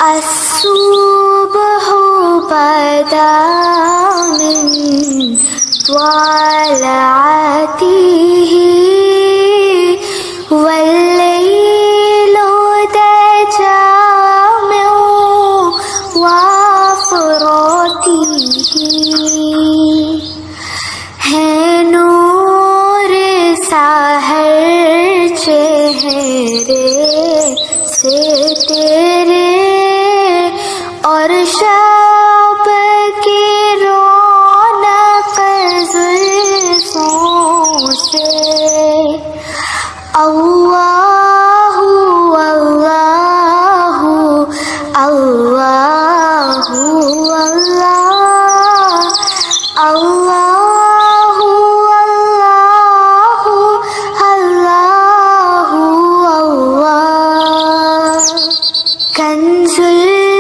الصبح بدا من طلعته والليل دجى من وفرته है नूर साहर चेहरे से तेरे और शब की रौनक जुल्फों से अल्लाहु अल्लाहु अल्लाहु अल्लाह अल्लाहु अल्लाहु अल्लाहु अल्लाह कंजुल